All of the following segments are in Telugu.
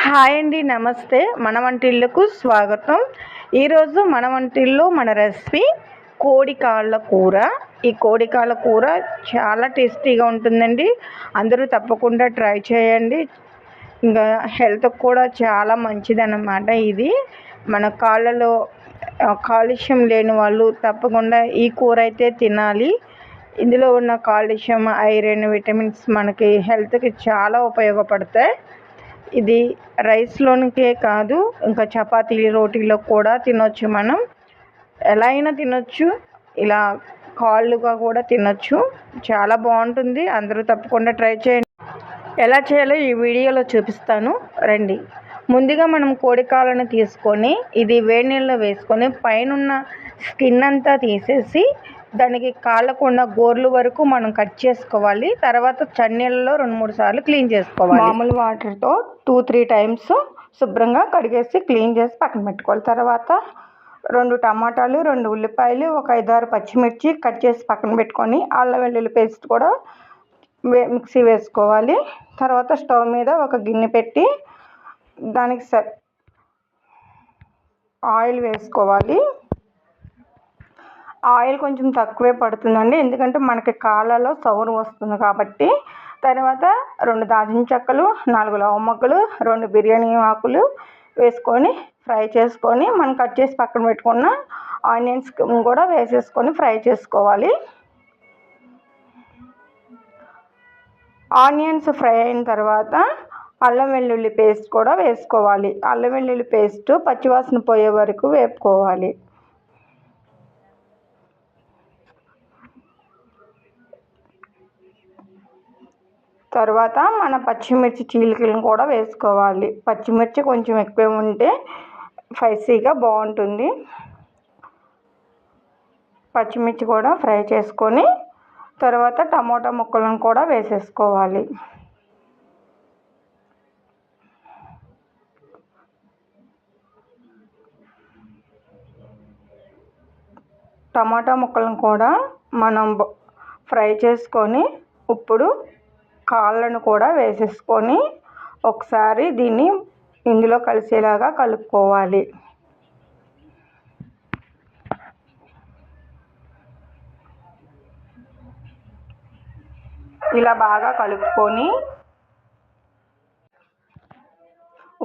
హాయ్ అండి, నమస్తే. మన వంటిల్లుకు స్వాగతం. ఈరోజు మన వంటిల్లో మన రెసిపీ కోడి కాళ్ళ కూర. ఈ కోడి కాళ్ళ కూర చాలా టేస్టీగా ఉంటుందండి. అందరూ తప్పకుండా ట్రై చేయండి. ఇంకా హెల్త్కి కూడా చాలా మంచిదన్నమాట. ఇది మన కాళ్ళలో కాలుష్యం లేని వాళ్ళు తప్పకుండా ఈ కూర అయితే తినాలి. ఇందులో ఉన్న కాల్షియం, ఐరన్, విటమిన్స్ మనకి హెల్త్కి చాలా ఉపయోగపడతాయి. ఇది రైస్లోనికే కాదు, ఇంకా చపాతీ రోటీలో కూడా తినొచ్చు. మనం ఎలా అయినా తినొచ్చు, ఇలా కాళ్ళుగా కూడా తినొచ్చు. చాలా బాగుంటుంది. అందరూ తప్పకుండా ట్రై చేయండి. ఎలా చేయాలో ఈ వీడియోలో చూపిస్తాను, రండి. ముందుగా మనం కోడి కాళ్ళను తీసుకొని ఇది వేడి నీళ్ళలో వేసుకొని పైనున్న స్కిన్ అంతా తీసేసి దానికి కాళ్ళకున్న గోర్లు వరకు మనం కట్ చేసుకోవాలి. తర్వాత చన్నీళ్ళలో 2-3 సార్లు క్లీన్ చేసుకోవాలి. మామూలు వాటర్తో 2-3 టైమ్స్ శుభ్రంగా కడిగేసి క్లీన్ చేసి పక్కన పెట్టుకోవాలి. తర్వాత 2 టమాటాలు, 2 ఉల్లిపాయలు, ఒక 5-6 పచ్చిమిర్చి కట్ చేసి పక్కన పెట్టుకొని అల్లం వెల్లుల్లి పేస్ట్ కూడా మిక్సీ వేసుకోవాలి. తర్వాత స్టవ్ మీద ఒక గిన్నె పెట్టి దానికి ఆయిల్ వేసుకోవాలి. ఆయిల్ కొంచెం తక్కువే పడుతుందండి, ఎందుకంటే మనకి కాళ్ళలో సౌరు వస్తుంది కాబట్టి. తర్వాత 2 దాల్చిన చెక్కలు, 4 లవంగముక్కలు, 2 బిర్యానీ ఆకులు వేసుకొని ఫ్రై చేసుకొని మనం కట్ చేసి పక్కన పెట్టుకున్న ఆనియన్స్ కూడా వేసేసుకొని ఫ్రై చేసుకోవాలి. ఆనియన్స్ ఫ్రై అయిన తర్వాత అల్లం వెల్లుల్లి పేస్ట్ కూడా వేసుకోవాలి. అల్లం వెల్లుల్లి పేస్ట్ పచ్చివాసన పోయే వరకు వేపుకోవాలి. తర్వాత మన పచ్చిమిర్చి చీలికలను కూడా వేసుకోవాలి. పచ్చిమిర్చి కొంచెం ఎక్కువ ఉంటే స్పైసీగా బాగుంటుంది. పచ్చిమిర్చి కూడా ఫ్రై చేసుకొని తర్వాత టమోటా ముక్కలను కూడా వేసేసుకోవాలి. టమాటా ముక్కలను కూడా మనం ఫ్రై చేసుకొని ఇప్పుడు కాళ్ళను కూడా వేసేసుకొని ఒకసారి దీన్ని ఇందులో కలిసేలాగా కలుపుకోవాలి. ఇలా బాగా కలుపుకొని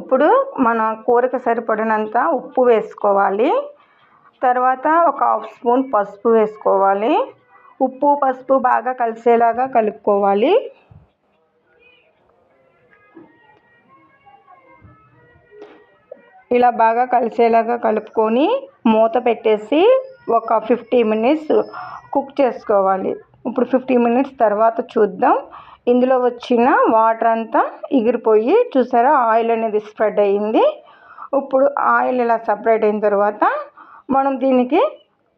ఇప్పుడు మన కూరకు సరిపడినంత ఉప్పు వేసుకోవాలి. తర్వాత ఒక 1/2 స్పూన్ పసుపు వేసుకోవాలి. ఉప్పు పసుపు బాగా కలిసేలాగా కలుపుకోవాలి. ఇలా బాగా కలిసేలాగా కలుపుకొని మూత పెట్టేసి ఒక 50 మినిట్స్ కుక్ చేసుకోవాలి. ఇప్పుడు 50 మినిట్స్ తర్వాత చూద్దాం. ఇందులో వచ్చిన వాటర్ అంతా ఎగిరిపోయి చూసారా, ఆయిల్ అనేది స్ప్రెడ్ అయ్యింది. ఇప్పుడు ఆయిల్ ఇలా సపరేట్ అయిన తర్వాత మనం దీనికి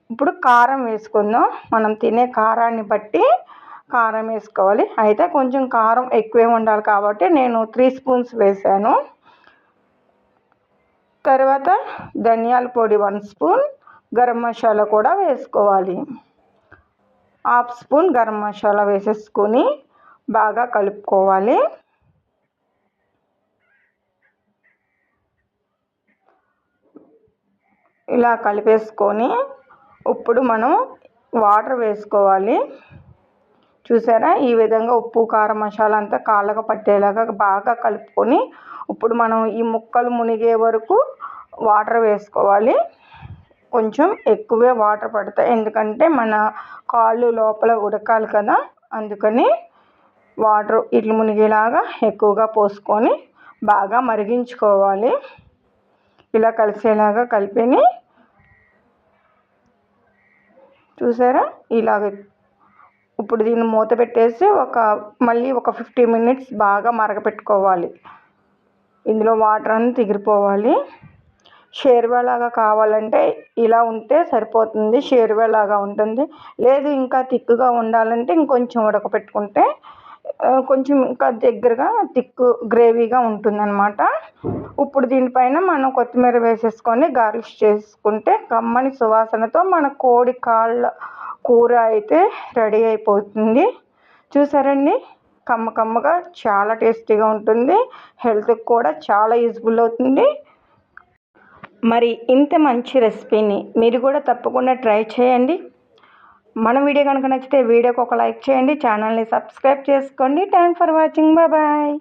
ఇప్పుడు కారం వేసుకుందాం. మనం తినే కారాన్ని బట్టి కారం వేసుకోవాలి. అయితే కొంచెం కారం ఎక్కువే ఉండాలి కాబట్టి నేను 3 స్పూన్స్ వేసాను. తర్వాత ధనియాల పొడి 1 స్పూన్, గరం మసాలా కూడా వేసుకోవాలి. 1/2 స్పూన్ గరం మసాలా వేసేసుకొని బాగా కలుపుకోవాలి. ఇలా కలిపేసుకొని ఇప్పుడు మనం వాటర్ వేసుకోవాలి. చూసారా, ఈ విధంగా ఉప్పు కారం మసాలా అంతా కాళ్ళకు పట్టేలాగా బాగా కలుపుకొని ఇప్పుడు మనం ఈ ముక్కలు మునిగే వరకు వాటర్ వేసుకోవాలి. కొంచెం ఎక్కువే వాటర్ పడతాయి, ఎందుకంటే మన కాళ్ళు లోపల ఉడకాలి కదా, అందుకని వాటర్ ఇట్లా మునిగేలాగా ఎక్కువగా పోసుకొని బాగా మరిగించుకోవాలి. ఇలా కలిసేలాగా కలిపిని చూసారా, ఇలాగ ఇప్పుడు దీన్ని మూత పెట్టేసి మళ్ళీ ఒక 50 మినిట్స్ బాగా మరగపెట్టుకోవాలి. ఇందులో వాటర్ అంతా ఎగిరిపోవాలి. షేర్వాలాగా కావాలంటే ఇలా ఉంటే సరిపోతుంది, షేర్వాలాగా ఉంటుంది. లేదు ఇంకా థిక్గా ఉండాలంటే ఇంకొంచెం ఉడకపెట్టుకుంటే కొంచెం ఇంకా దగ్గరగా థిక్ గ్రేవీగా ఉంటుందన్నమాట. ఇప్పుడు దీనిపైన మనం కొత్తిమీర వేసేసుకొని గార్నిష్ చేసుకుంటే కమ్మని సువాసనతో మన కోడి కాళ్ళ కూర అయితే రెడీ అయిపోతుంది. చూసారండి, కమ్మగా చాలా టేస్టీగా ఉంటుంది. హెల్త్కి కూడా చాలా యూజ్ఫుల్ అవుతుంది. మరి ఇంత మంచి రెసిపీని మీరు కూడా తప్పకుండా ట్రై చేయండి. మన వీడియో కనుక నచ్చితే వీడియోకి ఒక లైక్ చేయండి. ఛానల్ని సబ్స్క్రైబ్ చేసుకోండి. Thanks for watching. బాయ్.